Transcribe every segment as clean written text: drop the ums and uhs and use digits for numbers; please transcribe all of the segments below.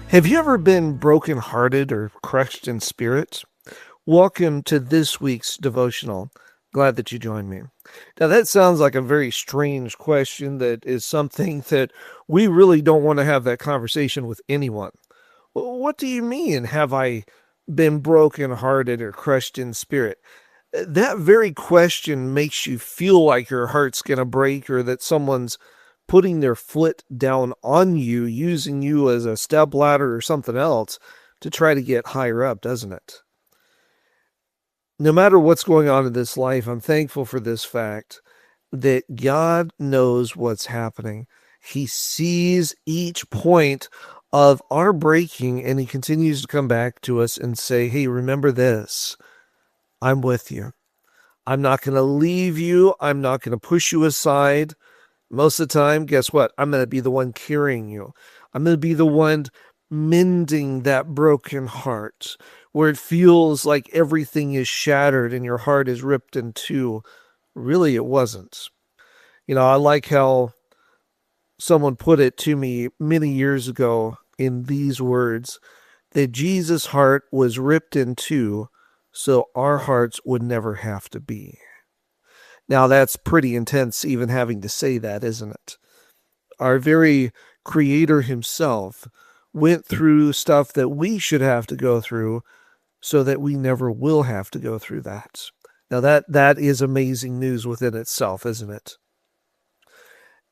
Have you ever been brokenhearted or crushed in spirit? Welcome to this week's devotional. Glad that you joined me. Now, that sounds like a very strange question that is something that we really don't want to have that conversation with anyone. What do you mean, have I been brokenhearted or crushed in spirit? That very question makes you feel like your heart's going to break or that someone's putting their foot down on you, using you as a stepladder or something else to try to get higher up, doesn't it? No matter what's going on in this life, I'm thankful for this fact that God knows what's happening. He sees each point of our breaking and he continues to come back to us and say, hey, remember this. I'm with you. I'm not going to leave you. I'm not going to push you aside. Most of the time, guess what? I'm going to be the one carrying you. I'm going to be the one mending that broken heart where it feels like everything is shattered and your heart is ripped in two. Really, it wasn't. I like how someone put it to me many years ago in these words, that Jesus' heart was ripped in two so our hearts would never have to be. Now, that's pretty intense, even having to say that, isn't it? Our very Creator himself went through stuff that we should have to go through so that we never will have to go through that. Now, that is amazing news within itself, isn't it?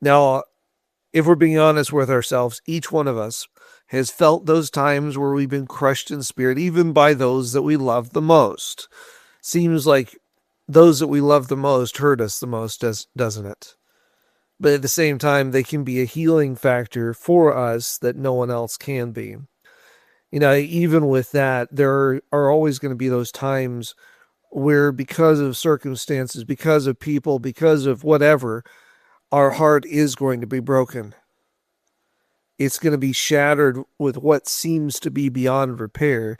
Now, if we're being honest with ourselves, each one of us has felt those times where we've been crushed in spirit, even by those that we love the most. Seems like those that we love the most hurt us the most, doesn't it? But at the same time, they can be a healing factor for us that no one else can be. Even with that, there are always going to be those times where because of circumstances, because of people, because of whatever, our heart is going to be broken. It's going to be shattered with what seems to be beyond repair.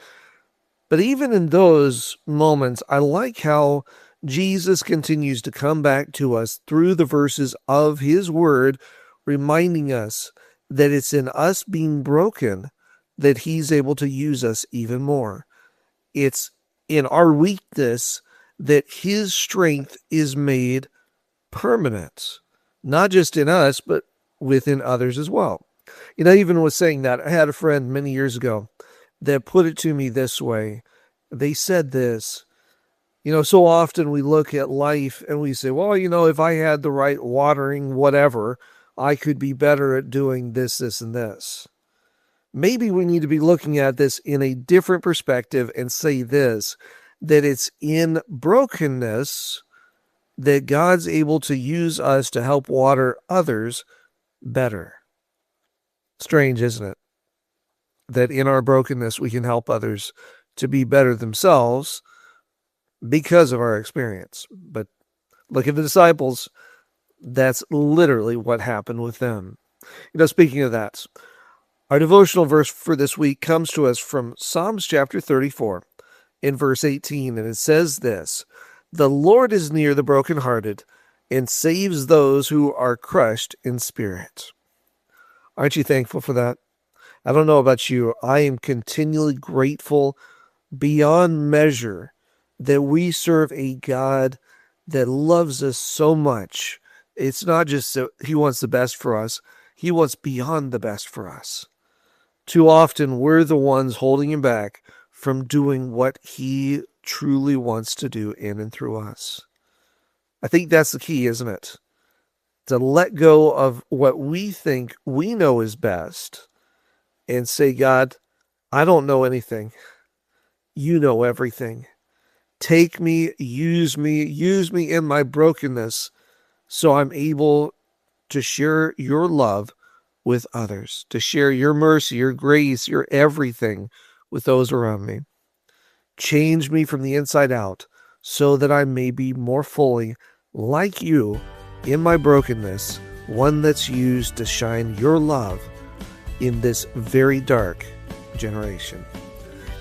But even in those moments, I like how Jesus continues to come back to us through the verses of his word, reminding us that it's in us being broken that he's able to use us even more. It's in our weakness that his strength is made permanent, not just in us, but within others as well. Even with saying that, I had a friend many years ago that put it to me this way. They said this, so often we look at life and we say, well, if I had the right watering, whatever, I could be better at doing this, this, and this. Maybe we need to be looking at this in a different perspective and say this, that it's in brokenness that God's able to use us to help water others better. Strange, isn't it? That in our brokenness, we can help others to be better themselves because of our experience. But look at the disciples. That's literally what happened with them. Speaking of that, our devotional verse for this week comes to us from Psalms chapter 34 in verse 18. And it says this, the Lord is near the brokenhearted and saves those who are crushed in spirit. Aren't you thankful for that? I don't know about you. I am continually grateful beyond measure that we serve a God that loves us so much. It's not just that he wants the best for us. He wants beyond the best for us. Too often, we're the ones holding him back from doing what he truly wants to do in and through us. I think that's the key, isn't it? To let go of what we think we know is best and say, God, I don't know anything. You know everything. Take me use me in my brokenness so I'm able to share your love with others, to share your mercy, your grace, your everything with those around me. Change me from the inside out so that I may be more fully like you in my brokenness, one that's used to shine your love in this very dark generation.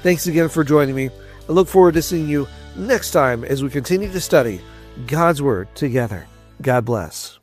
Thanks again for joining me. I look forward to seeing you next time as we continue to study God's Word together. God bless.